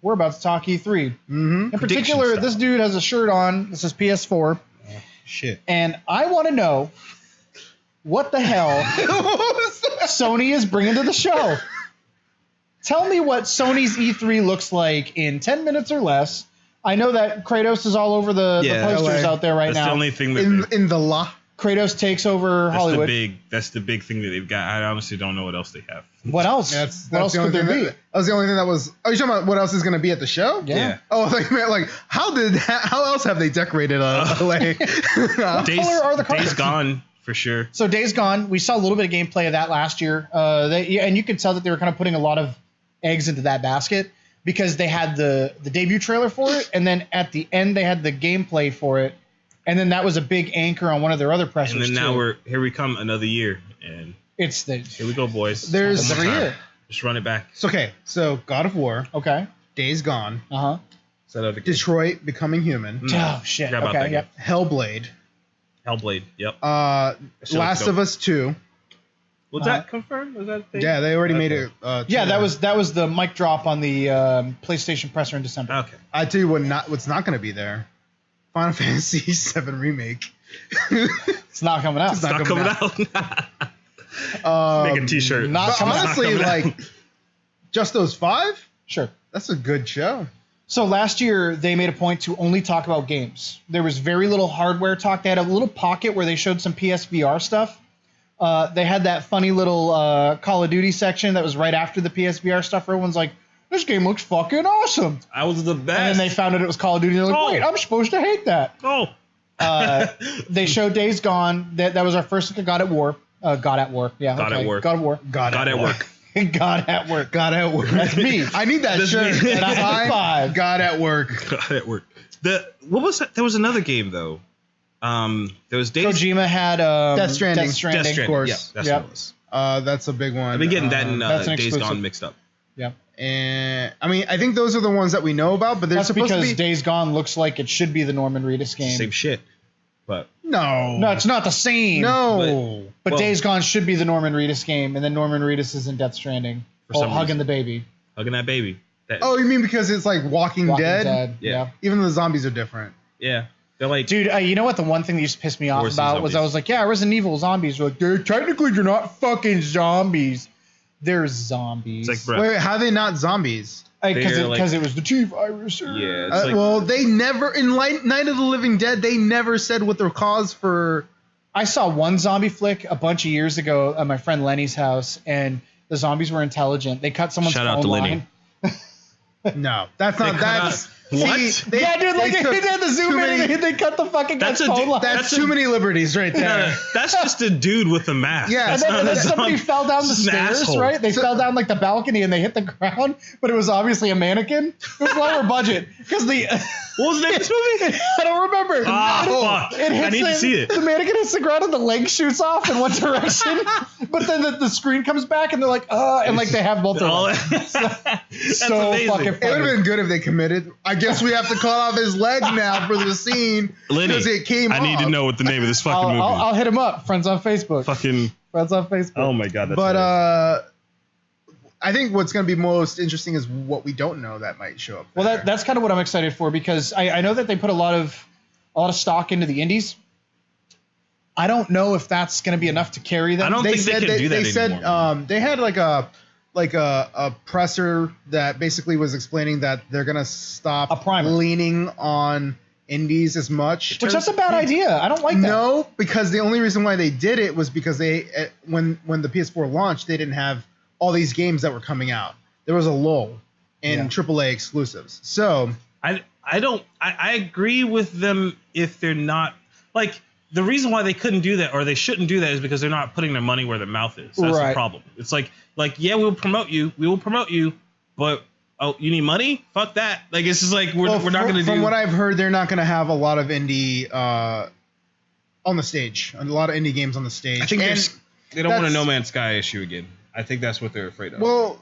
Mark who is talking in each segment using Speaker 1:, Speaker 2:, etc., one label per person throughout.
Speaker 1: we're about to talk E3.
Speaker 2: Mm-hmm.
Speaker 1: In particular, this dude has a shirt on. This is PS4.
Speaker 2: Shit.
Speaker 1: And I want to know what the hell Sony is bringing to the show. Tell me what Sony's E3 looks like in 10 minutes or less. I know that Kratos is all over the posters out there right now.
Speaker 3: That's the only thing that
Speaker 2: in the law.
Speaker 1: Kratos takes over Hollywood.
Speaker 3: That's the big thing that they've got. I honestly don't know what else they have.
Speaker 1: What else? What else could there be?
Speaker 2: That was the only thing that was. Oh, you talking about what else is going to be at the show?
Speaker 1: Yeah.
Speaker 2: Oh, like how else have they decorated LA?
Speaker 1: What color are the carpets?
Speaker 3: Days Gone for sure.
Speaker 1: So Days Gone, we saw a little bit of gameplay of that last year. And you could tell that they were kind of putting a lot of eggs into that basket because they had the debut trailer for it, and then at the end they had the gameplay for it. And then that was a big anchor on one of their other pressers.
Speaker 3: And then now here we come another year, and
Speaker 1: here
Speaker 3: we go, boys.
Speaker 2: There's
Speaker 1: every year.
Speaker 3: Just run it back.
Speaker 2: It's okay. So God of War.
Speaker 1: Okay.
Speaker 2: Days Gone.
Speaker 3: Detroit
Speaker 2: Becoming Human.
Speaker 1: Oh shit. Okay. Yep.
Speaker 2: Hellblade.
Speaker 3: Yep.
Speaker 2: Last of Us 2.
Speaker 3: Was that confirmed? Was that a thing?
Speaker 2: Yeah, they already made it.
Speaker 1: Yeah, that was the mic drop on the PlayStation presser in December.
Speaker 3: Okay.
Speaker 2: I tell you what's not going to be there. Final Fantasy VII Remake.
Speaker 1: It's not coming out.
Speaker 3: It's not coming out. Make a T-shirt.
Speaker 2: Honestly, like just those 5.
Speaker 1: Sure.
Speaker 2: That's a good show.
Speaker 1: So last year they made a point to only talk about games. There was very little hardware talk. They had a little pocket where they showed some PSVR stuff. They had that funny little Call of Duty section that was right after the PSVR stuff. Everyone's like, this game looks fucking awesome.
Speaker 3: I was the best.
Speaker 1: And then they found out it was Call of Duty. And they're like, wait, I'm supposed to hate that.
Speaker 3: Oh.
Speaker 1: They showed Days Gone. That was our first look at God at War. God at War. Yeah.
Speaker 3: God at War.
Speaker 1: God at War.
Speaker 3: God at Work.
Speaker 1: God at Work.
Speaker 2: God at Work.
Speaker 1: That's me.
Speaker 2: I need that shirt.
Speaker 1: And I had 5.
Speaker 2: God at Work.
Speaker 3: God at Work. What was that? There was another game though. There was Days.
Speaker 1: Kojima had
Speaker 2: Death Stranding.
Speaker 3: Death Stranding.
Speaker 2: Of course.
Speaker 3: Yeah, that's what it was.
Speaker 2: That's a big one.
Speaker 3: I've been getting that and
Speaker 1: that's an
Speaker 3: Days
Speaker 1: exclusive.
Speaker 3: Gone mixed up.
Speaker 1: Yeah.
Speaker 2: And I mean, I think those are the ones that we know about, but they're
Speaker 1: That's
Speaker 2: supposed to
Speaker 1: because
Speaker 2: be.
Speaker 1: Days Gone looks like it should be the Norman Reedus game.
Speaker 3: Same shit. But
Speaker 1: No, it's not the same.
Speaker 2: No.
Speaker 1: But
Speaker 3: Well-
Speaker 1: Days Gone should be the Norman Reedus game, and then Norman Reedus is in Death Stranding.
Speaker 3: some
Speaker 1: Hugging
Speaker 3: reason.
Speaker 1: the baby.
Speaker 3: Hugging that baby.
Speaker 2: Oh, you mean because it's like Walking Dead?
Speaker 3: Yeah.
Speaker 2: Even the zombies are different.
Speaker 3: Yeah. They're like,
Speaker 1: Dude, you know what the one thing that used to piss me off
Speaker 3: Horsey
Speaker 1: about was I
Speaker 3: zombies.
Speaker 1: was like, yeah, Resident Evil zombies. They're like, technically they're not fucking zombies. They're zombies.
Speaker 3: it's like, bro.
Speaker 2: Wait, how are they not zombies?
Speaker 1: Because
Speaker 3: they're like-
Speaker 1: it was the T-virus.
Speaker 3: Yeah. It's like,
Speaker 2: Well, they never in Night of the Living Dead. They never said what their cause for.
Speaker 1: I saw one zombie flick a bunch of years ago at my friend Lenny's house, and the zombies were intelligent. They cut someone's
Speaker 3: Shout out
Speaker 1: phone
Speaker 3: to
Speaker 1: line.
Speaker 3: Lenny.
Speaker 2: No, that's not.
Speaker 3: cut
Speaker 2: That's
Speaker 3: What?
Speaker 2: See, they,
Speaker 1: Yeah, dude, like
Speaker 2: they
Speaker 1: they
Speaker 2: took
Speaker 1: had the zoom
Speaker 2: too
Speaker 1: in
Speaker 2: many-
Speaker 1: and they cut the fucking
Speaker 3: That's
Speaker 1: guy's
Speaker 3: a
Speaker 1: phone
Speaker 3: dude-
Speaker 1: line.
Speaker 2: That's too many liberties right there.
Speaker 3: That's just a dude with a mask.
Speaker 2: Yeah,
Speaker 3: That's
Speaker 1: And
Speaker 3: not
Speaker 1: then
Speaker 3: a
Speaker 1: somebody
Speaker 3: zombie.
Speaker 1: fell down the
Speaker 3: It's an
Speaker 1: stairs,
Speaker 3: asshole.
Speaker 1: right? They
Speaker 2: So-
Speaker 1: fell down like the balcony and they hit the ground, but it was obviously a mannequin. It was lower budget because the
Speaker 3: What was the name of this movie?
Speaker 1: I don't remember.
Speaker 3: Ah, fuck.
Speaker 1: It hits
Speaker 3: I need to see it.
Speaker 1: The mannequin hits the ground and the leg shoots off in one direction, but then the screen comes back and they're like, and like they have both of
Speaker 3: All-
Speaker 1: them.
Speaker 3: That's
Speaker 1: So
Speaker 3: amazing.
Speaker 1: fucking
Speaker 2: It would have
Speaker 1: funny.
Speaker 2: been good if they committed. I guess we have to cut off his leg now for the scene
Speaker 3: Lenny,
Speaker 2: because it came
Speaker 3: I need
Speaker 2: off.
Speaker 3: to know what the name of this fucking movie is.
Speaker 1: I'll hit him up. Friends on Facebook.
Speaker 3: Fucking,
Speaker 1: Friends on Facebook.
Speaker 3: oh my god, that's
Speaker 2: But
Speaker 3: hilarious.
Speaker 2: I think what's going to be most interesting is what we don't know that might show up.
Speaker 1: Well,
Speaker 2: there.
Speaker 1: that's kind of what I'm excited for because I know that they put a lot of stock into the indies. I don't know if that's going to be enough to carry them.
Speaker 3: I don't think they can do that
Speaker 2: They said
Speaker 3: anymore.
Speaker 2: they had like a presser that basically was explaining that they're going to
Speaker 1: A
Speaker 2: stop
Speaker 1: primer.
Speaker 2: leaning on indies as much.
Speaker 1: Which that's a bad idea. I don't like that.
Speaker 2: No, because the only reason why they did it was because they when the PS4 launched, they didn't have all these games that were coming out. There was a lull in
Speaker 1: Yeah.
Speaker 2: AAA exclusives. So
Speaker 3: I agree with them if they're not like the reason why they couldn't do that or they shouldn't do that is because they're not putting their money where their mouth is. That's
Speaker 1: Right.
Speaker 3: the problem. It's like yeah, we will promote you, but oh, you need money? Fuck that. Like it's just like we're not going to do.
Speaker 2: From what I've heard, they're not going to have a lot of indie on the stage. A lot of indie games on the stage.
Speaker 3: I think
Speaker 2: And
Speaker 3: they don't want a
Speaker 2: that's-
Speaker 3: No Man's Sky issue again. I think that's what they're afraid of.
Speaker 2: Well,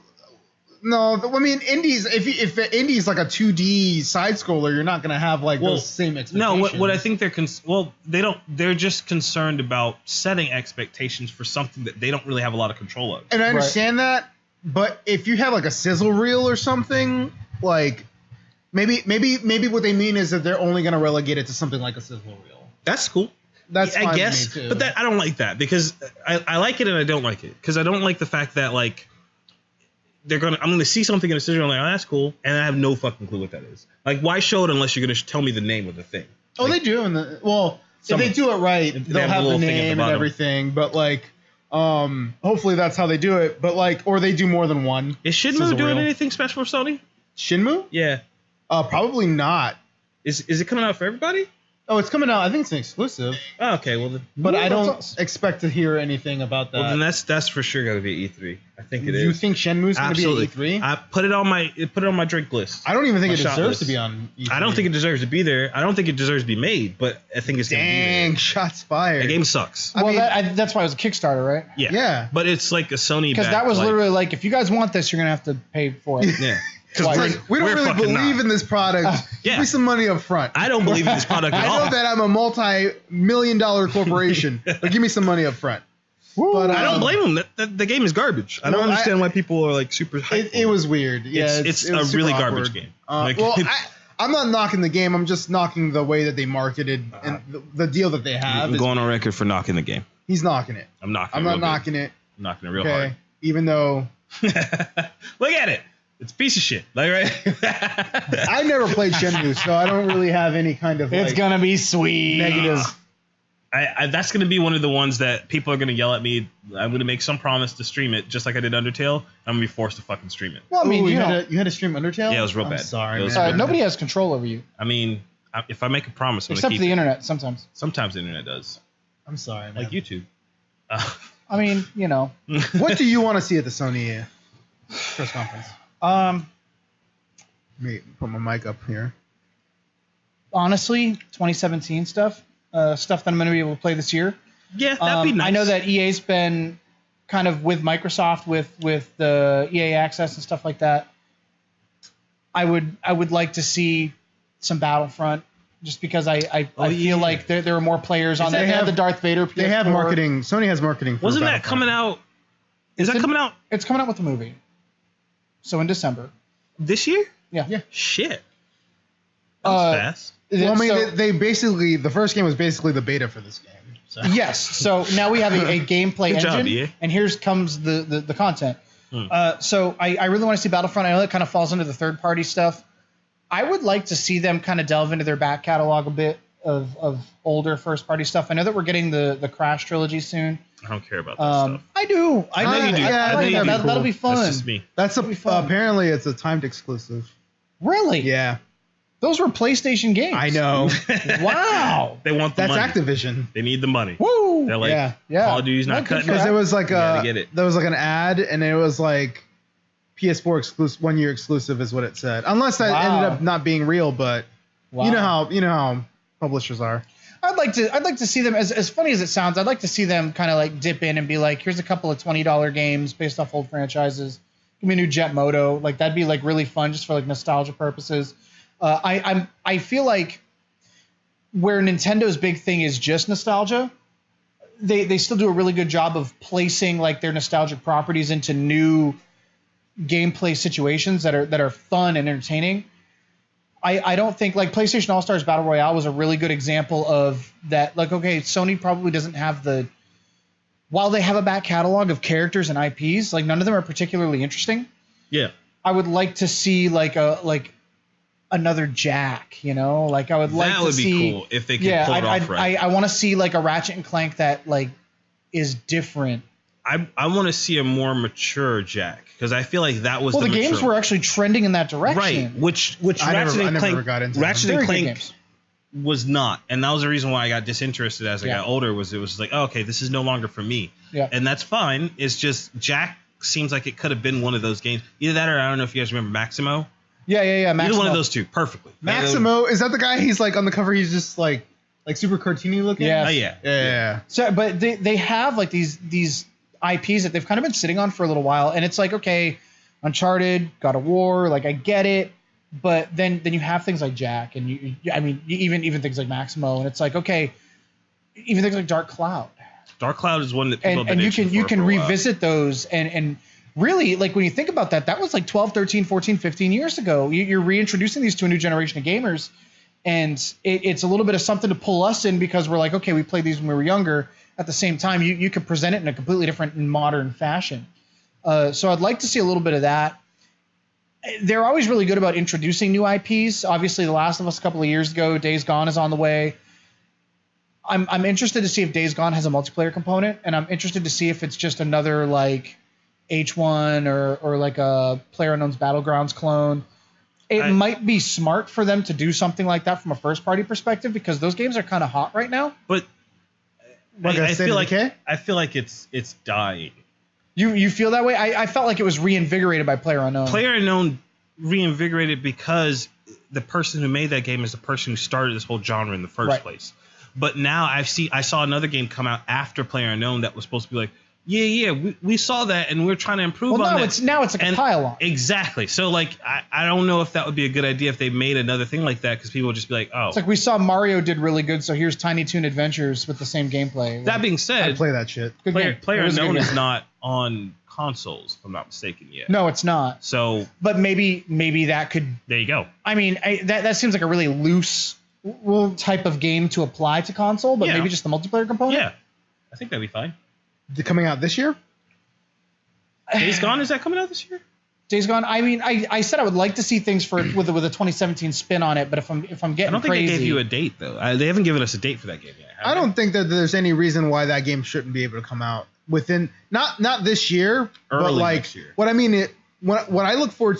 Speaker 2: no, I mean indies. If indies like a 2D side scroller, you're not going to have like those same expectations.
Speaker 3: no, what I think they don't. They're just concerned about setting expectations for something that they don't really have a lot of control of.
Speaker 2: And I understand that, but if you have like a sizzle reel or something, like Maybe what they mean is that they're only going to relegate it to something like a sizzle reel.
Speaker 3: That's cool.
Speaker 2: That's fine
Speaker 3: I guess,
Speaker 2: with me too.
Speaker 3: but I don't like that because I like it and I don't like it because I don't like the fact that like I'm gonna see something in a sizzle reel and I'm like, oh, that's cool, and I have no fucking clue what that is. Like, why show it unless you're gonna tell me the name of the thing?
Speaker 2: Oh,
Speaker 3: like,
Speaker 2: they do. If they do it right, they'll have the name and everything. But like, hopefully that's how they do it. But like, or they do more than one.
Speaker 3: Is Shenmue doing anything special for Sony?
Speaker 2: Shenmue?
Speaker 3: Yeah.
Speaker 2: Probably not.
Speaker 3: Is it coming out for everybody?
Speaker 2: Oh, it's coming out. I think it's an exclusive.
Speaker 3: Oh, okay. Well,
Speaker 2: but I don't expect to hear anything about that.
Speaker 3: Well, then that's for sure going to be E3. I think it is.
Speaker 2: You think Shenmue's going to be at E3?
Speaker 3: I put it on my drink list.
Speaker 2: I don't even think it deserves to be on E3.
Speaker 3: I don't think it deserves to be there. I don't think it deserves to be made, but I think it's going to be there.
Speaker 2: Dang, shots fired.
Speaker 3: The game sucks.
Speaker 1: Well, that's why it was a Kickstarter, right?
Speaker 3: Yeah.
Speaker 2: Yeah.
Speaker 3: But it's like a Sony.
Speaker 1: Because that was literally like, if you guys want this, you're going to have to pay for it.
Speaker 3: Yeah.
Speaker 2: Because we don't really believe in this product.
Speaker 3: Yeah.
Speaker 2: Give me some money up front.
Speaker 3: I don't believe in this product at all.
Speaker 2: I know that I'm a multi-million-dollar corporation, but give me some money up front.
Speaker 3: But I don't blame them. The game is garbage. I don't understand why people are like super hyped.
Speaker 2: It was weird. Yeah,
Speaker 3: it's a really garbage game.
Speaker 2: I'm not knocking the game. I'm just knocking the way that they marketed and the deal that they have.
Speaker 3: I'm going on record for knocking the game.
Speaker 2: He's knocking it.
Speaker 3: I'm knocking.
Speaker 2: I'm not knocking it.
Speaker 3: I'm knocking it real hard.
Speaker 2: Even though.
Speaker 3: Look at it. It's a piece of shit. Like, right?
Speaker 2: I never played Shenmue, so I don't really have any kind of.
Speaker 1: It's gonna be sweet.
Speaker 2: Negatives.
Speaker 3: That's gonna be one of the ones that people are gonna yell at me. I'm gonna make some promise to stream it, just like I did Undertale. I'm gonna be forced to fucking stream it.
Speaker 1: Well, I mean,
Speaker 2: you had to stream Undertale.
Speaker 3: Yeah, it was real bad.
Speaker 2: Sorry, man.
Speaker 1: Nobody has control over you.
Speaker 3: I mean, if I make a promise, I'm
Speaker 1: except
Speaker 3: gonna
Speaker 1: for the internet. Sometimes.
Speaker 3: Sometimes the internet does.
Speaker 2: I'm sorry, man.
Speaker 3: Like YouTube.
Speaker 1: I mean, you know.
Speaker 2: What do you want to see at the Sony press conference? Let me put my mic up here.
Speaker 1: Honestly, 2017 stuff that I'm going to be able to play this year.
Speaker 3: Yeah, that'd be nice.
Speaker 1: I know that EA's been kind of with Microsoft with the EA Access and stuff like that. I would like to see some Battlefront, just because I feel like there are more players on that. They have the Darth Vader PS4.
Speaker 2: They have marketing. Sony has marketing.
Speaker 3: Wasn't that coming out? Is that coming out?
Speaker 1: It's coming out with the movie. So in December.
Speaker 3: This year?
Speaker 1: Yeah.
Speaker 3: Shit. That was fast.
Speaker 2: Well, I mean, they basically, the first game was basically the beta for this game. So.
Speaker 1: Yes. So now we have a gameplay
Speaker 3: Good
Speaker 1: engine,
Speaker 3: job, EA.
Speaker 1: and here's comes the content. So I really want to see Battlefront. I know that kind of falls into the third party stuff. I would like to see them kind of delve into their back catalog a bit of older first party stuff. I know that we're getting the Crash trilogy soon.
Speaker 3: I don't care about that stuff.
Speaker 1: I do. I know you do.
Speaker 2: Yeah,
Speaker 1: that'll be fun.
Speaker 3: That's just me.
Speaker 2: That's apparently it's a timed exclusive.
Speaker 1: Really?
Speaker 2: Yeah.
Speaker 1: Those were PlayStation games.
Speaker 2: I know.
Speaker 1: Wow.
Speaker 3: They want the money.
Speaker 2: That's Activision.
Speaker 3: They need the money.
Speaker 1: Woo.
Speaker 3: They're like,
Speaker 1: yeah.
Speaker 3: Call of Duty's not cutting it.
Speaker 2: Because there was like
Speaker 3: get it.
Speaker 2: there was like an ad, and it was like PS4 exclusive, 1 year exclusive is what it said. Unless that ended up not being real, but you know how publishers are.
Speaker 1: I'd like to see them, as funny as it sounds, I'd like to see them kind of like dip in and be like, here's a couple of $20 games based off old franchises. Give me a new Jet Moto. Like, that'd be like really fun just for like nostalgia purposes. I feel like where Nintendo's big thing is just nostalgia, they still do a really good job of placing like their nostalgic properties into new gameplay situations that are fun and entertaining. I don't think, like, PlayStation All-Stars Battle Royale was a really good example of that. Like, okay, Sony probably doesn't have while they have a back catalog of characters and IPs, like, none of them are particularly interesting.
Speaker 3: Yeah.
Speaker 1: I would like to see another Jack, you know? Like, I would like to see.
Speaker 3: That would be cool if they could pull it off right.
Speaker 1: I want to see like a Ratchet and Clank that like is different.
Speaker 3: I want to see a more mature Jack, because I feel like that was
Speaker 1: the games were actually trending in that direction.
Speaker 3: Right, which Ratchet and Clank was not, and that was the reason why I got disinterested as I got older. It was like, oh, okay, this is no longer for me.
Speaker 1: Yeah, and
Speaker 3: that's fine. It's just Jack seems like it could have been one of those games, either that or I don't know if you guys remember Maximo.
Speaker 1: Yeah. Maximo.
Speaker 3: Either one of those two, perfectly.
Speaker 2: Maximo, is that the guy? He's like on the cover. He's just like super cartoony looking.
Speaker 1: Yeah.
Speaker 2: Yeah.
Speaker 1: So, but they have like these IPs that they've kind of been sitting on for a little while, and it's like, okay, Uncharted, God of War, like I get it, but then you have things like Jack, and even things like Maximo, and it's like, okay, even things like Dark Cloud.
Speaker 3: Dark Cloud is one that people have been
Speaker 1: and you can revisit those and really, like when you think about that, that was like 12, 13, 14, 15 years ago. You're reintroducing these to a new generation of gamers, and it's a little bit of something to pull us in because we're like, okay, we played these when we were younger. At the same time, you could present it in a completely different and modern fashion. So I'd like to see a little bit of that. They're always really good about introducing new IPs. Obviously, The Last of Us a couple of years ago, Days Gone is on the way. I'm interested to see if Days Gone has a multiplayer component, and I'm interested to see if it's just another like H1 or like a PlayerUnknown's Battlegrounds clone. It might be smart for them to do something like that from a first-party perspective because those games are kind of hot right now.
Speaker 3: But I feel like it's dying.
Speaker 1: You feel that way? I felt like it was reinvigorated by PlayerUnknown.
Speaker 3: PlayerUnknown reinvigorated because the person who made that game is the person who started this whole genre in the first place. But now I saw another game come out after PlayerUnknown that was supposed to be like, we saw that and we're trying to improve on that.
Speaker 1: Now it's like a pile-on.
Speaker 3: Exactly. So like I don't know if that would be a good idea if they made another thing like that because people would just be like, oh.
Speaker 1: It's like we saw Mario did really good, so here's Tiny Toon Adventures with the same gameplay.
Speaker 3: That being said,
Speaker 2: I play that shit.
Speaker 3: PlayerUnknown is not on consoles, if I'm not mistaken yet.
Speaker 1: No, it's not.
Speaker 3: So,
Speaker 1: but maybe that could.
Speaker 3: There you go.
Speaker 1: I mean, that seems like a really loose type of game to apply to console, but maybe just the multiplayer component.
Speaker 3: Yeah, I think that'd be fine.
Speaker 2: Coming out this year?
Speaker 3: Days Gone, is that coming out this year?
Speaker 1: Days Gone. I mean, I said I would like to see things with a 2017 spin on it, but if I'm getting
Speaker 3: I don't think
Speaker 1: crazy,
Speaker 3: they gave you a date though. They haven't given us a date for that game yet.
Speaker 2: I don't think that there's any reason why that game shouldn't be able to come out within not this year, but like
Speaker 3: next year.
Speaker 2: What I mean, what I look forward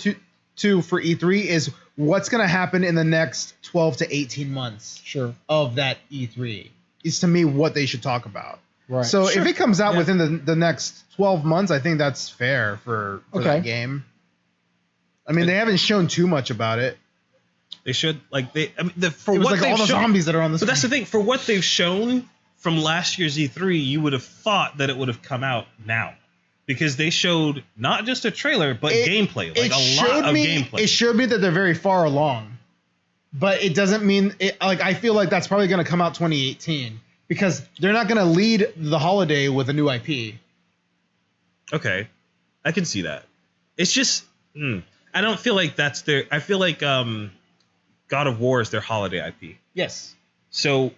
Speaker 2: to for E3 is what's going to happen in the next 12 to 18 months.
Speaker 1: Sure.
Speaker 2: Of that E3 is to me what they should talk about.
Speaker 1: Right.
Speaker 2: So if it comes out within the next 12 months, I think that's fair for that game. I mean, they haven't shown too much about it.
Speaker 3: They should for
Speaker 2: it was
Speaker 3: what
Speaker 2: like
Speaker 3: they've
Speaker 2: all the
Speaker 3: shown,
Speaker 2: zombies that are on the screen.
Speaker 3: But that's the thing. For what they've shown from last year's E3, you would have thought that it would have come out now. Because they showed not just a trailer, but gameplay. Like a lot of gameplay.
Speaker 2: It showed me that they're very far along. But it doesn't mean... I feel like that's probably going to come out 2018. Because they're not going to lead the holiday with a new IP.
Speaker 3: Okay. I can see that. It's just... I don't feel like that's their... I feel like God of War is their holiday IP.
Speaker 2: Yes.
Speaker 3: So...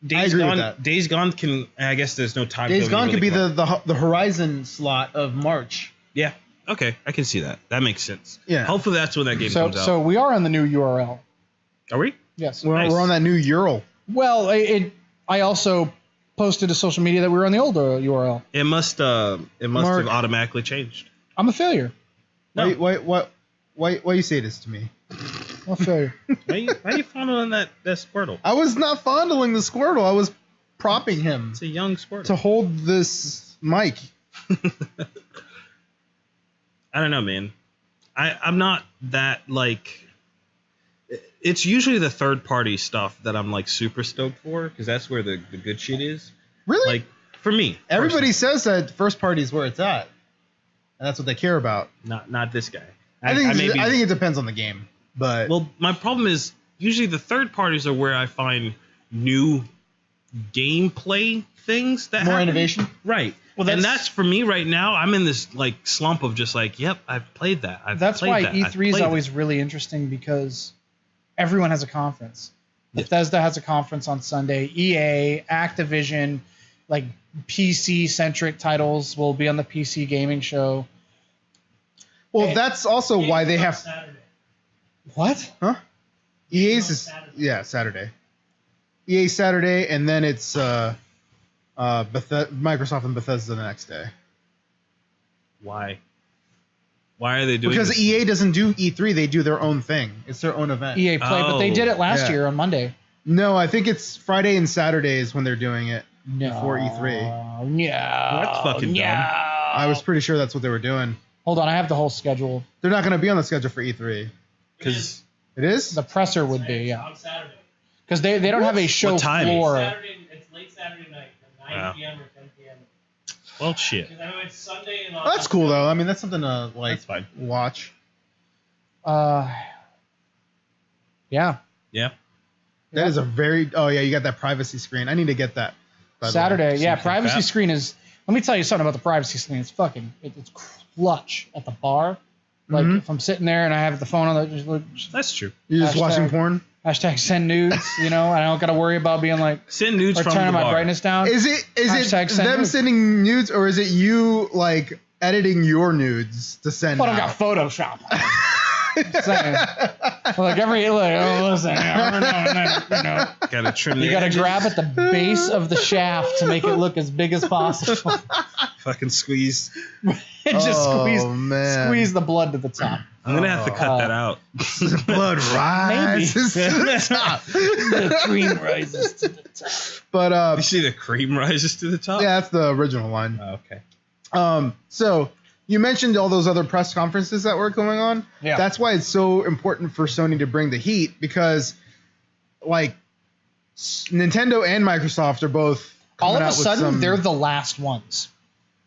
Speaker 3: Days Gone can... I guess there's no time...
Speaker 2: Days Gone could be the Horizon slot of March.
Speaker 3: Yeah. Okay. I can see that. That makes sense.
Speaker 2: Yeah.
Speaker 3: Hopefully that's when that game comes out.
Speaker 1: So we are on the new URL.
Speaker 3: Are we?
Speaker 1: Yes.
Speaker 2: We're on that new URL.
Speaker 1: Well, I also posted to social media that we were on the old URL.
Speaker 3: It must have automatically changed.
Speaker 1: I'm a failure.
Speaker 2: No. Why you say this to me?
Speaker 1: I'm a failure.
Speaker 3: Why are you fondling that Squirtle?
Speaker 2: I was not fondling the Squirtle. I was propping him.
Speaker 3: It's a young Squirtle.
Speaker 2: To hold this mic.
Speaker 3: I don't know, man. I'm not that like... It's usually the third-party stuff that I'm like super stoked for because that's where the good shit is.
Speaker 2: Really?
Speaker 3: Like for me,
Speaker 2: everybody says that first party is where it's at, and that's what they care about.
Speaker 3: Not this guy.
Speaker 2: I think it depends on the game, but
Speaker 3: my problem is usually the third parties are where I find new gameplay things that
Speaker 1: more
Speaker 3: happen.
Speaker 1: Innovation,
Speaker 3: right? Well, that's for me right now. I'm in this like slump of just like, yep, I've played that.
Speaker 1: That's why E3 is always really interesting because everyone has a conference. Yeah. Bethesda has a conference on Sunday. EA, Activision, like PC-centric titles will be on the PC gaming show.
Speaker 2: Well, that's also why they have...
Speaker 4: Saturday.
Speaker 1: What?
Speaker 2: Huh? EA's is... Yeah, Saturday. EA Saturday, and then it's Microsoft and Bethesda the next day.
Speaker 3: Why? Why are they doing
Speaker 2: Because
Speaker 3: this?
Speaker 2: EA doesn't do E3, they do their own thing. It's their own event.
Speaker 1: EA Play, but they did it last year on Monday.
Speaker 2: No, I think it's Friday and Saturdays when they're doing it before
Speaker 1: No.
Speaker 2: E3.
Speaker 3: That's fucking dumb.
Speaker 2: I was pretty sure that's what they were doing.
Speaker 1: Hold on, I have the whole schedule.
Speaker 2: They're not going to be on the schedule for E3.
Speaker 3: Because
Speaker 2: it is?
Speaker 1: The presser would be, yeah.
Speaker 4: On Saturday.
Speaker 1: Because they don't have a show floor.
Speaker 4: It's late Saturday night, 9 p.m. or 10 p.m.
Speaker 3: Well, shit.
Speaker 4: Because I know it's Sunday and
Speaker 2: That's cool though. I mean, that's something to
Speaker 3: That's fine.
Speaker 2: watch.
Speaker 1: Yeah.
Speaker 3: Yeah.
Speaker 2: That is a very... Oh, yeah, you got that privacy screen. I need to get that.
Speaker 1: Saturday, yeah. Privacy screen is... Let me tell you something about the privacy screen. It's it's clutch at the bar. Like if I'm sitting there and I have the phone on,
Speaker 3: That's true.
Speaker 2: You're just watching porn.
Speaker 1: Hashtag send nudes. I don't got to worry about being like
Speaker 3: send nudes
Speaker 1: or
Speaker 3: from
Speaker 1: turning
Speaker 3: the
Speaker 1: my
Speaker 3: bar.
Speaker 1: brightness down.
Speaker 2: Is it them
Speaker 1: nudes.
Speaker 2: sending nudes, or is it you like editing your nudes to send?
Speaker 1: But I
Speaker 2: out?
Speaker 1: got Photoshop. Saying. Like listen, every now and then,
Speaker 3: Gotta trim.
Speaker 1: you got to grab at the base of the shaft to make it look as big as possible.
Speaker 3: Fucking squeeze.
Speaker 1: And just
Speaker 2: man.
Speaker 1: squeeze the blood to the top.
Speaker 3: I'm gonna have to cut that out.
Speaker 2: Blood rises to the top.
Speaker 1: The cream rises to the top.
Speaker 2: But
Speaker 3: You see the cream rises to the top?
Speaker 2: yeah, that's the original line.
Speaker 3: Oh, okay.
Speaker 2: So you mentioned all those other press conferences that were going on.
Speaker 1: Yeah.
Speaker 2: That's why it's so important for Sony to bring the heat, because like Nintendo and Microsoft are both
Speaker 1: All of
Speaker 2: coming
Speaker 1: a
Speaker 2: out with
Speaker 1: sudden, they're the last ones.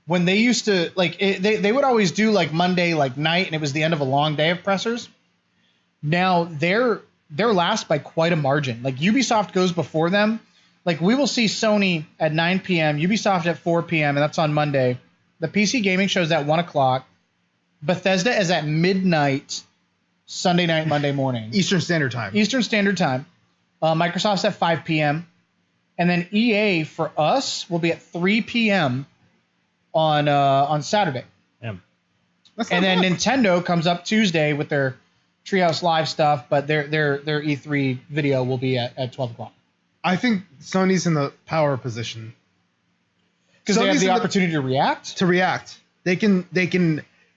Speaker 1: When they used to they would always do like Monday like night, and it was the end of a long day of pressers. Now they're last by quite a margin. Like Ubisoft goes before them. Like we will see Sony at 9 p.m., Ubisoft at 4 p.m., and that's on Monday. The PC gaming show's at 1 o'clock. Bethesda is at midnight, Sunday night, Monday morning.
Speaker 2: Eastern Standard Time.
Speaker 1: Microsoft's at 5 p.m. And then EA for us will be at 3 p.m. on Saturday.
Speaker 3: Yeah.
Speaker 1: And then Nintendo comes up Tuesday with their Treehouse Live stuff, but their E3 video will be at 12 o'clock.
Speaker 2: I think Sony's in the power position
Speaker 1: Because they have
Speaker 2: Sony's
Speaker 1: the
Speaker 2: in the-
Speaker 1: opportunity to react.
Speaker 2: to react. They can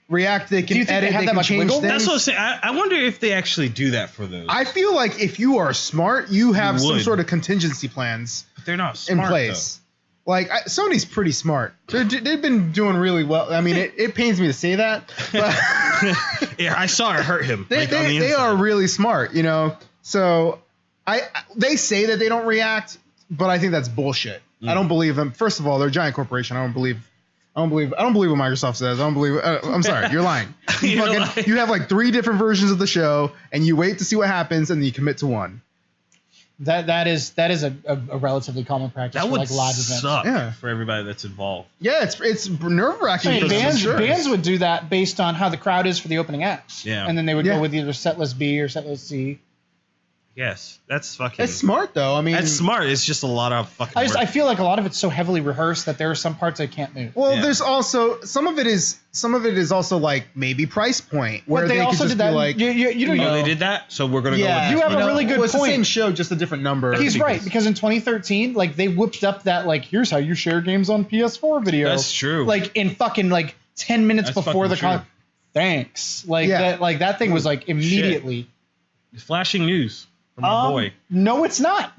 Speaker 2: react. They
Speaker 1: Do
Speaker 2: can
Speaker 1: you think they
Speaker 2: edit.
Speaker 1: have
Speaker 2: They
Speaker 1: that
Speaker 2: can
Speaker 1: much
Speaker 2: change
Speaker 1: wiggle?
Speaker 2: things.
Speaker 3: That's what I'm saying. I wonder if they actually do that for those.
Speaker 2: I feel like if you are smart, you have some
Speaker 3: would.
Speaker 2: sort of contingency plans
Speaker 3: But they're not
Speaker 2: in
Speaker 3: smart,
Speaker 2: place. Like Sony's pretty smart. They've been doing really well. I mean, it pains me to say that, but
Speaker 3: though. Yeah, I saw it hurt him.
Speaker 2: they are really smart. So they say that they don't react, but I think that's bullshit. I don't believe them. First of all, they're a giant corporation. I don't believe what Microsoft says. I don't believe. I'm sorry, you're lying. You have like 3 different versions of the show, and you wait to see what happens, and then you commit to one.
Speaker 1: That is a relatively common practice
Speaker 3: That
Speaker 1: for
Speaker 3: would
Speaker 1: like live events.
Speaker 3: suck
Speaker 2: Yeah.
Speaker 3: for everybody that's involved.
Speaker 2: Yeah, it's nerve wracking.
Speaker 1: I mean, bands would do that based on how the crowd is for the opening acts.
Speaker 3: Yeah.
Speaker 1: And then they would
Speaker 2: Yeah.
Speaker 1: go with either setlist B or setlist C.
Speaker 3: Yes, that's fucking.
Speaker 2: It's smart though. I mean,
Speaker 3: That's smart. It's just a lot of fucking. work.
Speaker 1: I feel like a lot of it's so heavily rehearsed that there are some parts I can't move.
Speaker 2: well,
Speaker 3: Yeah.
Speaker 2: there's also some of it is also like maybe price point where
Speaker 1: But they
Speaker 2: could
Speaker 1: also
Speaker 2: just
Speaker 1: did that.
Speaker 2: be like,
Speaker 1: you don't
Speaker 3: Oh,
Speaker 1: know.
Speaker 3: they did that, so we're gonna
Speaker 2: yeah,
Speaker 3: go
Speaker 1: You
Speaker 3: with
Speaker 1: have
Speaker 3: this
Speaker 1: a
Speaker 3: one.
Speaker 1: really good
Speaker 2: well, it's the
Speaker 1: point.
Speaker 2: same show, just a different number.
Speaker 1: He's right, because in 2013, like they whipped up that like here's how you share games on PS4 video.
Speaker 3: That's true.
Speaker 1: Like in fucking like 10 minutes
Speaker 3: That's
Speaker 1: before
Speaker 3: fucking
Speaker 1: the
Speaker 3: true.
Speaker 1: Thanks. Like
Speaker 2: Yeah.
Speaker 1: that thing was like immediately.
Speaker 3: Flashing news from my boy.
Speaker 1: No, it's not.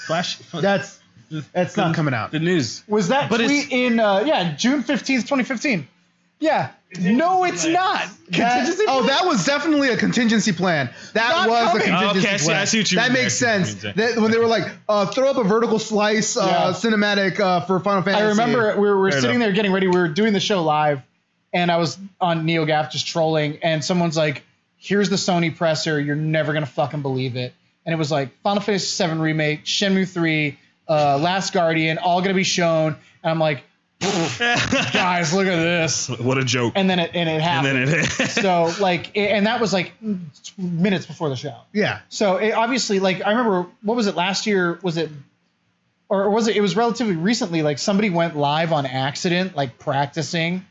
Speaker 3: Flash.
Speaker 2: That's not coming out.
Speaker 3: The news.
Speaker 1: Was that
Speaker 3: But
Speaker 1: tweet in June 15th, 2015? Yeah. No, it's not. Contingency plan?
Speaker 2: That was definitely a contingency plan. That
Speaker 1: Not
Speaker 2: was
Speaker 1: coming.
Speaker 2: a contingency
Speaker 3: Okay, I see-
Speaker 2: plan.
Speaker 3: I see what you
Speaker 2: that
Speaker 3: mean.
Speaker 2: makes
Speaker 3: I see what
Speaker 2: sense.
Speaker 3: you mean.
Speaker 2: When they were like, throw up a vertical slice cinematic for Final Fantasy.
Speaker 1: I remember we were
Speaker 3: Fair
Speaker 1: sitting
Speaker 3: enough.
Speaker 1: there getting ready. We were doing the show live, and I was on NeoGAF just trolling, and someone's like, here's the Sony presser. You're never going to fucking believe it. And it was like Final Fantasy VII Remake, Shenmue 3, Last Guardian, all going to be shown. And I'm like, guys, look at this.
Speaker 3: What a joke.
Speaker 1: And then it happened.
Speaker 3: And then it.
Speaker 1: So like, and that was like minutes before the show.
Speaker 2: Yeah.
Speaker 1: So it obviously, like, I remember, what was it last year? Was it, or was it? It was relatively recently. Like somebody went live on accident, like practicing.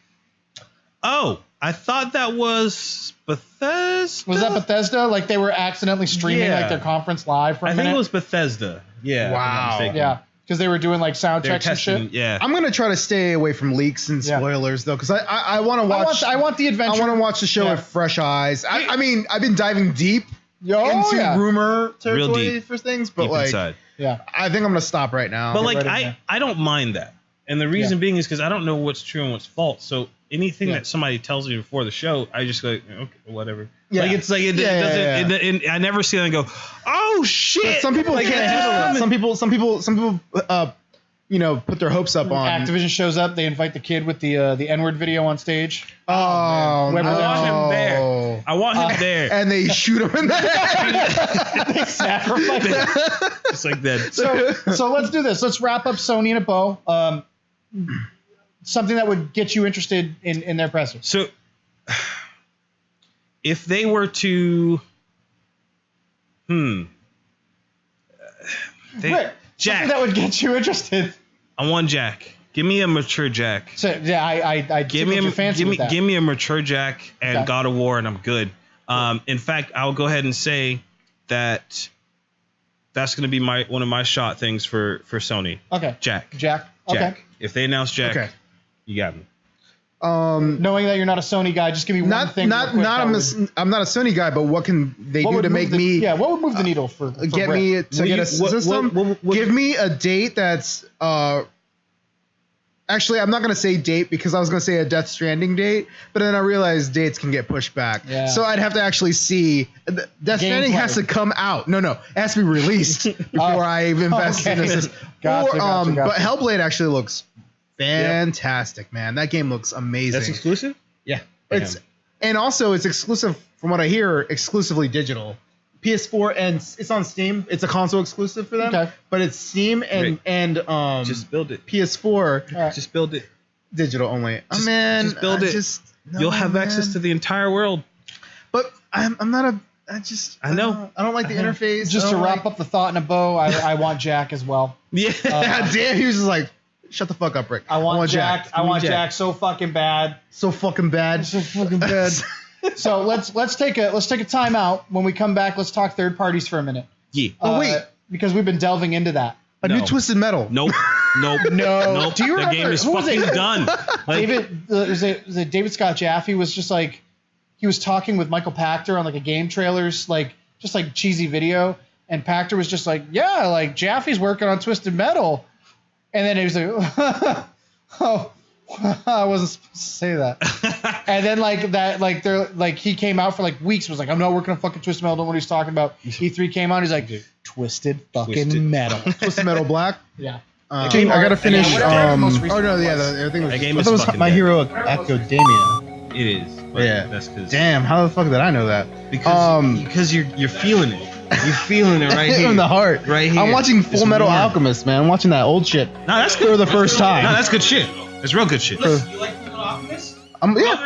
Speaker 3: Oh, I thought that was Bethesda.
Speaker 1: Was that Bethesda? Like they were accidentally streaming
Speaker 3: Yeah.
Speaker 1: like their conference live for a
Speaker 3: I
Speaker 1: minute.
Speaker 3: think it was Bethesda. Yeah. if I'm not
Speaker 2: Wow.
Speaker 3: mistaken.
Speaker 1: Yeah, because they were doing like sound
Speaker 3: They're
Speaker 1: checks and
Speaker 3: testing.
Speaker 1: shit.
Speaker 3: Yeah.
Speaker 2: I'm gonna try to stay away from leaks and
Speaker 1: Yeah.
Speaker 2: spoilers though, because I want to watch.
Speaker 1: I want the adventure.
Speaker 2: I want to watch the show
Speaker 1: Yeah.
Speaker 2: with fresh eyes. I mean, I've been diving deep
Speaker 1: Oh,
Speaker 2: into
Speaker 1: yeah.
Speaker 2: rumor territory
Speaker 3: deep.
Speaker 2: for things, but
Speaker 3: Deep
Speaker 2: like,
Speaker 3: inside.
Speaker 1: Yeah.
Speaker 2: I think I'm gonna stop right now.
Speaker 3: But like
Speaker 1: right in there.
Speaker 3: I don't mind that. And the reason being is because I don't know what's true and what's false. So anything that somebody tells me before the show, I just go, okay, whatever.
Speaker 2: Yeah.
Speaker 3: Like it's like it
Speaker 2: Yeah,
Speaker 3: doesn't. I never see them and go, oh shit.
Speaker 2: But some people
Speaker 3: Like,
Speaker 2: can't
Speaker 3: it's
Speaker 2: handle that.
Speaker 3: coming.
Speaker 2: Some people, put their hopes up on.
Speaker 1: Activision shows up. They invite the kid with the N-word video on stage.
Speaker 2: Oh,
Speaker 1: man.
Speaker 2: no.
Speaker 3: I want him there. I want him there.
Speaker 2: And they shoot him in the head.
Speaker 1: Sacrifice.
Speaker 3: Just like that.
Speaker 1: So let's do this. Let's wrap up Sony in a bow. something that would get you interested in their presser.
Speaker 3: So, if they were to,
Speaker 1: Right.
Speaker 3: Jack.
Speaker 1: Something that would get you interested.
Speaker 3: I want Jack. Give me a mature Jack.
Speaker 1: So yeah, I
Speaker 3: Give me a mature Jack and
Speaker 1: Okay.
Speaker 3: God of War, and I'm good. In fact, I'll go ahead and say that that's going to be one of my shot things for Sony.
Speaker 1: Okay.
Speaker 3: Jack.
Speaker 1: Jack. Okay.
Speaker 3: Jack. If they announce Jack,
Speaker 2: Okay.
Speaker 3: you got me.
Speaker 1: Knowing that you're not a Sony guy, just give me one thing.
Speaker 2: I'm not a Sony guy, but what can they do to make me?
Speaker 1: Yeah, what would move the needle for
Speaker 2: Get
Speaker 1: Rick?
Speaker 2: me to get a system.
Speaker 3: what-
Speaker 2: Give me a date that's actually, I'm not gonna say date because I was gonna say a Death Stranding date, but then I realized dates can get pushed back.
Speaker 1: Yeah.
Speaker 2: So I'd have to actually see Death Stranding has to come out. No, it has to be released before I invest in this.
Speaker 1: Gotcha.
Speaker 2: But Hellblade actually looks fantastic, man. That game looks amazing.
Speaker 3: That's exclusive?
Speaker 2: Yeah, it's exclusive from what I hear, exclusively digital. PS4 and it's on Steam. It's a console exclusive for them.
Speaker 1: Okay.
Speaker 2: But it's Steam and
Speaker 3: Just build it.
Speaker 2: PS4
Speaker 1: All right.
Speaker 3: Just build it.
Speaker 2: digital only.
Speaker 3: Just build it. You'll have access to the entire world.
Speaker 2: But I'm not a.
Speaker 3: I know.
Speaker 2: I don't like the interface.
Speaker 1: Just to wrap up the thought in a bow, I want Jack as well.
Speaker 3: Yeah.
Speaker 2: Damn, he was just like, shut the fuck up, Rick.
Speaker 1: I want Jack. I want
Speaker 3: Jack.
Speaker 1: Jack so fucking bad.
Speaker 2: So fucking bad.
Speaker 1: So fucking bad. So let's take a time out. When we come back, let's talk third parties for a minute.
Speaker 3: Yeah.
Speaker 2: Oh, wait.
Speaker 1: Because we've been delving into that.
Speaker 2: A new Twisted Metal.
Speaker 3: Nope.
Speaker 1: No.
Speaker 3: Nope.
Speaker 1: Do you
Speaker 3: The
Speaker 1: remember
Speaker 3: game is
Speaker 1: who was
Speaker 3: fucking
Speaker 1: it?
Speaker 3: done. Like,
Speaker 1: David was it David Scott Jaffe was just like he was talking with Michael Pachter on like a game trailers just like cheesy video, and Pachter was just like, yeah, like Jaffe's working on Twisted Metal, and then he was like, oh, I wasn't supposed to say that. And then he came out for like weeks, was like, I'm not working on fucking Twisted Metal, don't know what he's talking about. E3 came out, he's like, Twisted fucking Metal.
Speaker 2: Twisted Metal Black.
Speaker 1: Yeah.
Speaker 2: I gotta finish.
Speaker 1: most recent
Speaker 2: Oh no,
Speaker 1: one
Speaker 2: yeah,
Speaker 1: was.
Speaker 2: I think it was.
Speaker 3: That game
Speaker 2: I
Speaker 3: is
Speaker 2: thought it was
Speaker 3: fucking
Speaker 2: My
Speaker 3: dead.
Speaker 2: Hero Academia.
Speaker 3: it is. But
Speaker 2: Yeah.
Speaker 3: That's because
Speaker 2: Damn, how the fuck did I know that?
Speaker 3: because you're feeling it. You're feeling it right here.
Speaker 2: in the heart.
Speaker 3: Right here.
Speaker 2: I'm watching Full
Speaker 3: It's
Speaker 2: Metal
Speaker 3: warm.
Speaker 2: Alchemist, man. I'm watching that old shit
Speaker 3: No, that's good.
Speaker 2: for the first time.
Speaker 3: No, that's good shit. That's real good shit.
Speaker 4: You like Full Metal Alchemist?
Speaker 2: Yeah.